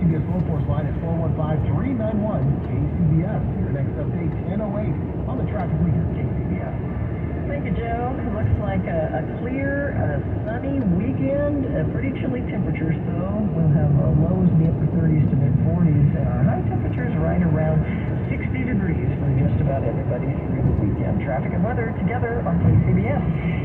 KCBS Low Force line at 415-391-KCBS. Your next update, 10:08 on the traffic leader, KCBS. Thank you, Joe. It looks like a clear, sunny weekend. Pretty chilly temperatures, though. We'll have lows in the upper 30s to mid-40s, and our high temperatures right around 60 degrees for just about everybody through the weekend. Traffic and weather together on KCBS.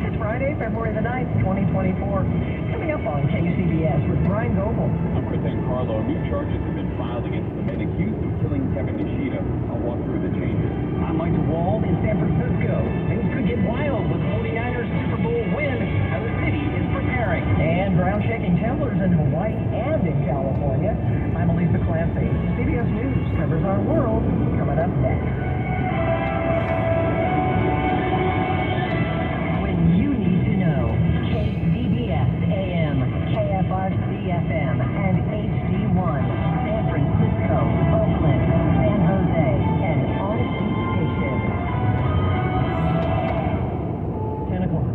It's Friday, February the 9th, 2024. Coming up on KCBS with Brian Goebel. I'm Chris and Carlo. New charges have been filed against the men accused of killing Kevin Nishida. I'll walk through the changes. I'm Mike DeWald in San Francisco. Things could get wild with 49ers Super Bowl win. How the city is preparing. And ground-shaking temblors in Hawaii and in California. I'm Elisa Clancy. CBS News covers our world. Coming up next. When you need to know, KCBS AM, KFRC FM, and HD1, San Francisco, Oakland, San Jose, and Odyssey Station. 10 o'clock.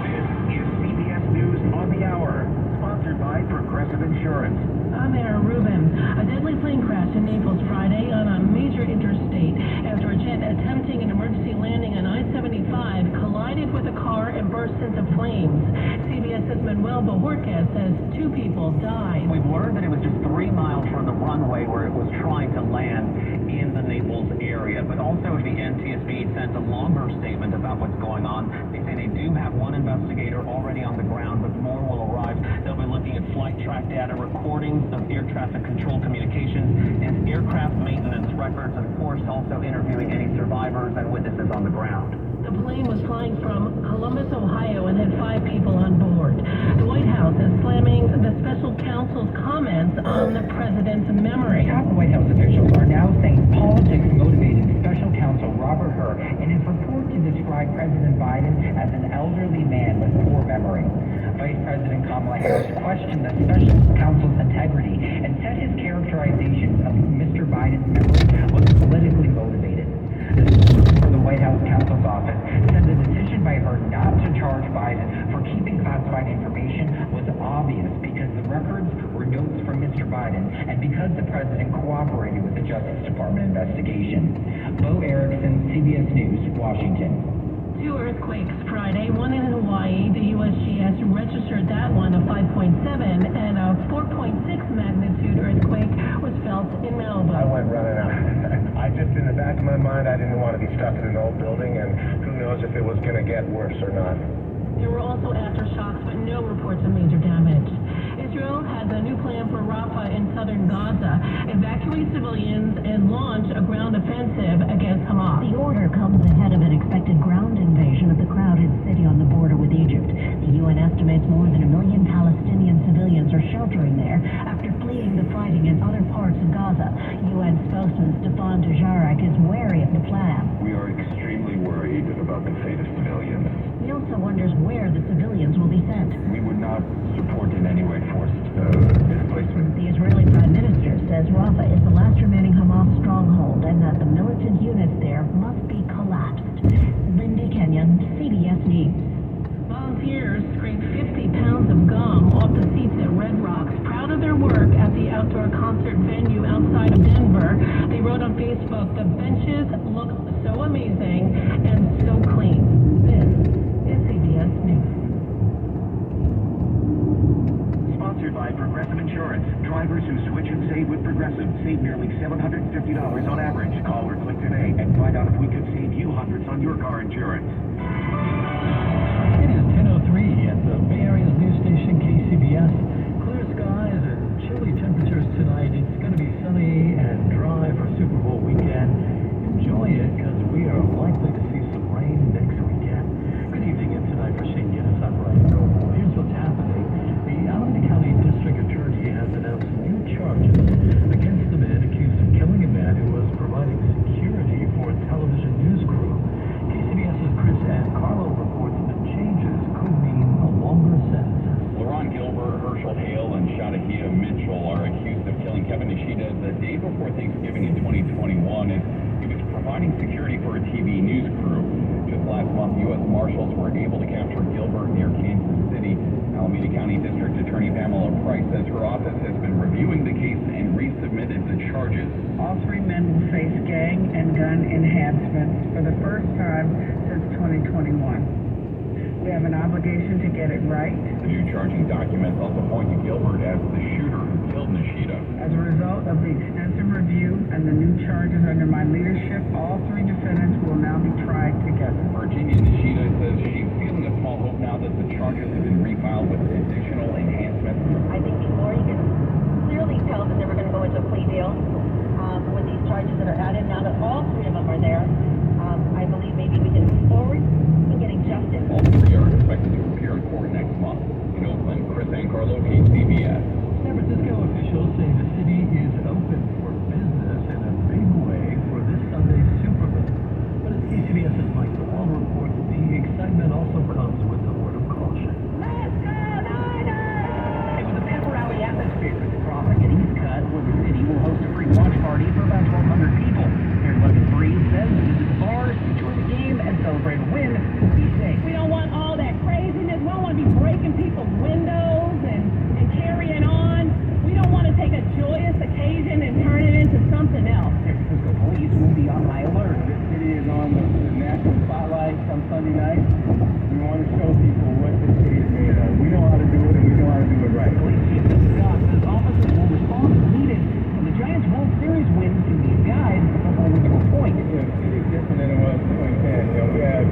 This is CBS News on the Hour, sponsored by Progressive Insurance. I'm Anna Rubin. A deadly plane crash in Naples Friday on a major interstate after a jet attempting an emergency landing on I-75 collided with a car and burst into flames. CBS's Manuel Bohorquez says 2 people died. We've learned that it was just 3 miles from the runway where it was trying to land in the Naples area. But also the NTSB sent a longer statement about what's going on. They say they do have 1 investigator already on the ground, but more will arrive. They'll be looking at flight track data, recordings of air traffic control communications, and aircraft maintenance records, and of course also interviewing any survivors and witnesses on the ground. The plane was flying from Columbus, Ohio, and had 5 people on board. The White House is slamming the special counsel's comments on the president's memory. Top White House officials are now saying politics motivated special counsel Robert Hur in his report to describe President Biden as an elderly man with poor memory. Vice President Kamala Harris questioned the special counsel's integrity and said his characterization of Mr. Biden's memory was politically motivated. The source for the White House counsel's office said the decision by her not to charge Biden for keeping classified information was obvious because the records were notes from Mr. Biden and because the president cooperated with the Justice Department investigation. Bo Erickson, CBS News, Washington. 2 earthquakes Friday, one in Hawaii. The USGS registered that one a 5.7, and a 4.6 magnitude earthquake was felt in Malibu. I went running out. I just, in the back of my mind, I didn't want to be stuck in an old building, and who knows if it was going to get worse or not. There were also aftershocks, but no reports of major damage. Israel has a new plan for Rafah in southern Gaza, evacuate civilians and launch a ground offensive against Hamas. The order comes ahead of an expected ground invasion of the crowded city on the border with Egypt. The UN estimates more than 1 million Palestinian civilians are sheltering there after fleeing the fighting in other parts of Gaza. UN spokesman Stefan Dujarric is wary of the plan. We are extremely worried about the fate of civilians. He also wonders where the civilians will be sent. We would not support in any way forced displacement. The Israeli Prime Minister says Rafah is the last remaining Hamas stronghold and that the militant units there must be collapsed. Lindy Kenyon, CBS News. Volunteers scraped 50 pounds of gum off the seats at Red Rocks, proud of their work at the outdoor concert venue outside of Denver. They wrote on Facebook, "The benches look so amazing and so clean." This is CBS News. Sponsored by Progressive Insurance. Drivers who switch and save with Progressive save nearly $750 on average. Call or click today and find out if we could save you hundreds on your car insurance. It is 10:03 at the Bay Area's news station KCBS. Clear skies and chilly temperatures tonight. It's going to be sunny and dry for Super Bowl weekend. Enjoy it because we are likely to see some rain next weekend. Good evening and tonight for Shane Guinness. I'm Brian Goebel. Here's what's happening. The Alameda County District Attorney has announced new charges against the man accused of killing a man who was providing security for a television news crew. KCBS's Chris and Carlo reports the changes could mean a longer sentence. Laron Gilbert, Herschel Hale, and Shadahia Mitchell are accused of killing Kevin Nishida the day before Thanksgiving in 2021 as he was providing security for a TV news crew. Just last month, U.S. Marshals were able to capture Gilbert near Kansas City. Alameda County District Attorney Attorney Pamela Price says her office has been reviewing the case and resubmitted the charges. All three men will face gang and gun enhancements for the first time since 2021. We have an obligation to get it right. The new charging documents also point to Gilbert as the shooter who killed Nishida. As a result of the extensive review and the new charges under my leadership, all three defendants will now be tried together. Virginia Nishida says she's feeling a small hope now that the charges have been refiled with additional enhancements. I think before you can clearly tell that they were going to go into a plea deal with these charges that are added. Now that all three of them are there, I believe maybe we can move forward in getting justice. All three are expected to appear in court next month. In Oakland, Chris Ancarlo, KCBS. San Francisco officials say the city is open for business in a big way for this Sunday's Super Bowl. But as KCBS's Mike Wall reports, the excitement also comes with a word of caution. Let's go Niners! It was a pep rally atmosphere at the Crawford and East Cut, where the city will host a free watch party for about 1,200 people. Mayor Logan Breeze says visit the bars, enjoy the game, and celebrate a win. Be safe. We don't want all that craziness. We don't want to be breaking people's windows and carrying on. We don't want to take a joyous occasion and turn it into something else. San Francisco police will be on high alert. This city is on the national spotlight on Sunday night. We want to show people what this city is made of. We know how to do it, and we know how to do it right. Police chief Bill Scott says officers will respond as needed, and the Giants' World Series win can be a guide for holding to a point. You know, the city is different than it was in 2010. You know, we have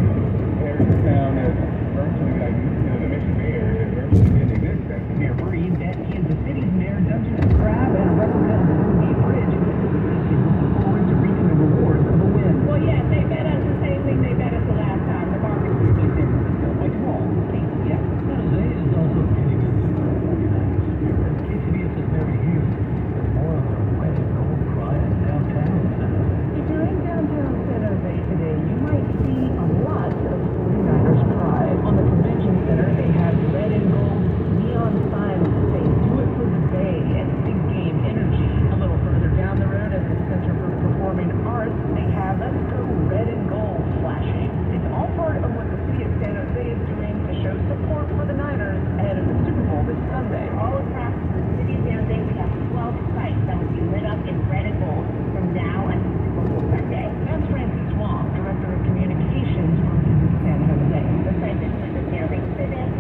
areas of town that's virtually like, the Mission Bay area that virtually didn't exist back then. Mayor Breed and Kansas City's Mayor Dungeon Crab and Representative Ruby Bridge is looking forward to reaping the rewards of a win. Well, yes, they bet us the same thing they bet us the last time, the barbecue. In San Francisco, Mike Wall, KCBS. San Jose is also getting into the 49ers spirit. KCBS's Mary Hughes has more on their red and gold cry in downtown San Jose. If you're in downtown San Jose today, you might see a lot of 49ers pride. On the convention center, they have red and gold neon signs that say, "Do it for the Bay," and big game energy. A little further down the road at the Center for Performing Arts, they have "Let's Go Red and Gold" flashing. It's all part of what the city of San Jose is doing to show support for the Niners ahead of the Super Bowl this Sunday. All across the city of San Jose, we have 12 sites that will be lit up in red and gold from now until Super Bowl Sunday. That's Francis Wong, Director of Communications for Visit San Jose. The sites include the San Jose Civic,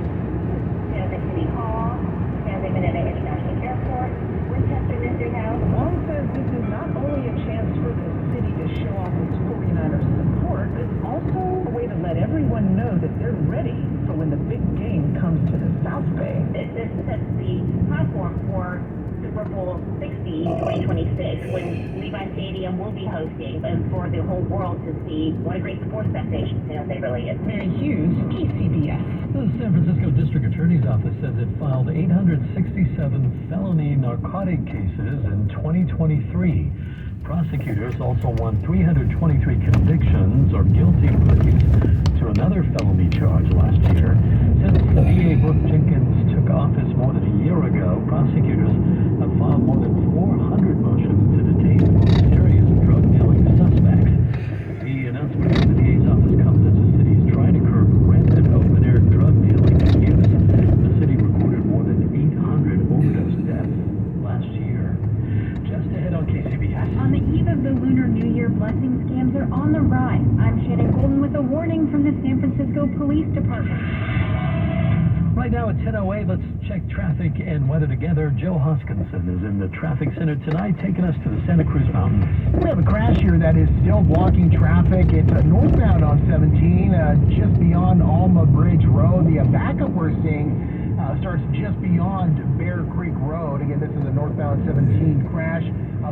San Jose City Hall, San Jose Mineta International Airport, Winchester Mystery House. Wong says this is not only a chance for the city to show off its 49ers support, but it's also a way to let everyone know that they're ready for when the big game comes to the South Bay. This sets the platform for Super Bowl 60 2026, when Levi Stadium will be hosting, and for the whole world to see what a great sports destination San Jose really is. Mary Hughes, KCBS. The San Francisco District Attorney's Office says it filed 867 felony narcotic cases in 2023. Prosecutors also won 323 convictions or guilty pleas to another felony charge last year. Since the DA Brooke Jenkins took office more than a year ago, prosecutors have filed more than 400 motions to detain the most serious drug dealing suspects. The announcement from the DA's office comes as the city is trying to curb rampant open-air drug dealing and use. The city recorded more than 800 overdose deaths last year. Just ahead on KCBS. On the eve of the Lunar New Year, blessing scams are on the rise. I'm Shannon Golden with a warning from the San Francisco Police Department. Right now it's 10:08. Let's check traffic and weather together. Joe Hoskinson is in the traffic center tonight, taking us to the Santa Cruz Mountains. We have a crash here that is still blocking traffic. It's northbound on 17, just beyond Alma Bridge Road. The backup we're seeing starts just beyond Bear Creek Road. Again, this is a northbound 17 crash.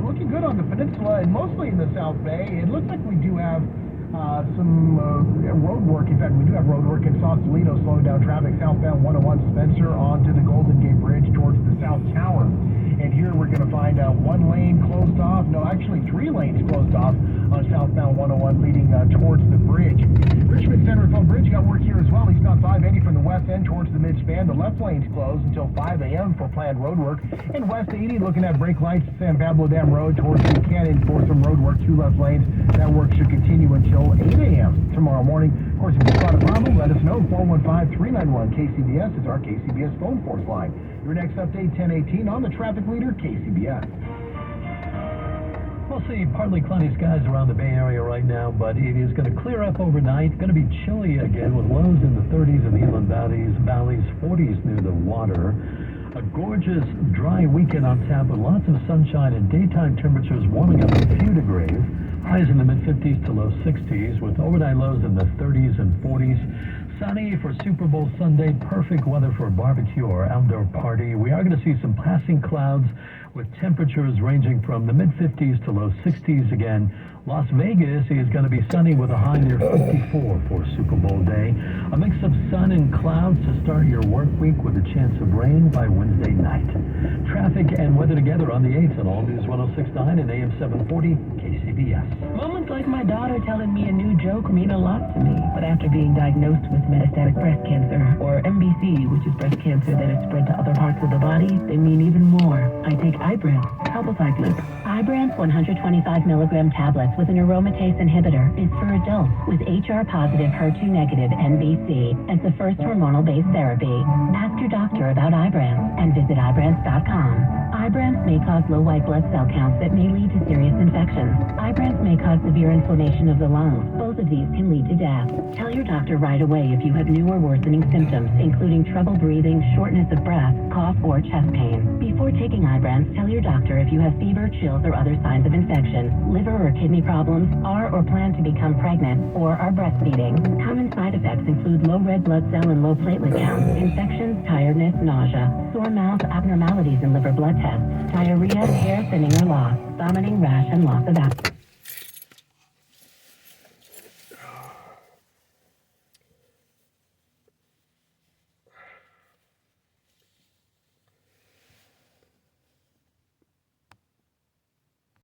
Looking good on the peninsula and mostly in the South Bay. It looks like we do have some road work. In fact, we do have road work in Sausalito slowing down traffic southbound 101 Spencer onto the Golden Gate Bridge towards the South Tower. And here we're going to find one lane closed off. No, actually 3 lanes closed off on southbound 101 leading towards the bridge. Richmond Center Phone Bridge got work here as well. Eastbound 580 from the west end towards the midspan. The left lane's closed until 5 a.m. for planned road work. And west 80 looking at brake lights, San Pablo Dam Road towards Buchanan for some road work, 2 left lanes. That work should continue until 8 a.m. tomorrow morning. course, if you spot a problem, let us know. 415-391-KCBS is our KCBS phone force line. Your next update, 10:18 on the traffic leader, KCBS. We'll see partly cloudy skies around the Bay Area right now, but it is going to clear up overnight. Going to be chilly again with lows in the 30s in the inland valleys, 40s near the water. A gorgeous dry weekend on tap with lots of sunshine and daytime temperatures warming up a few degrees. Highs in the mid-50s to low 60s with overnight lows in the 30s and 40s. Sunny for Super Bowl Sunday. Perfect weather for a barbecue or outdoor party. We are going to see some passing clouds with temperatures ranging from the mid-50s to low 60s again. Las Vegas is going to be sunny with a high near 54 for Super Bowl day. A mix of sun and clouds to start your work week with a chance of rain by Wednesday night. Traffic and weather together on the 8th on All News 106.9 and AM 740 KCBS. Moments like my daughter telling me a new joke mean a lot to me. But after being diagnosed with metastatic breast cancer, or MBC, which is breast cancer that has spread to other parts of the body, they mean even more. I take Ibrance, palbociclib. Ibrance 125 milligram tablets with an aromatase inhibitor is for adults with HR-positive, HER2-negative MBC as the first hormonal-based therapy. Ask your doctor about Ibrance and visit Ibrance.com. Ibrance may cause low white blood cell counts that may lead to serious infections. Ibrance may cause severe inflammation of the lungs. Both of these can lead to death. Tell your doctor right away if you have new or worsening symptoms, including trouble breathing, shortness of breath, cough, or chest pain. Before taking Ibrance, tell your doctor if you have fever, chills, or other signs of infection, liver or kidney problems, are or plan to become pregnant, or are breastfeeding. Common side effects include low red blood cell and low platelet counts, infections, tiredness, nausea, sore mouth, abnormalities in liver blood tests, diarrhea, hair thinning or loss, vomiting, rash, and loss of appetite.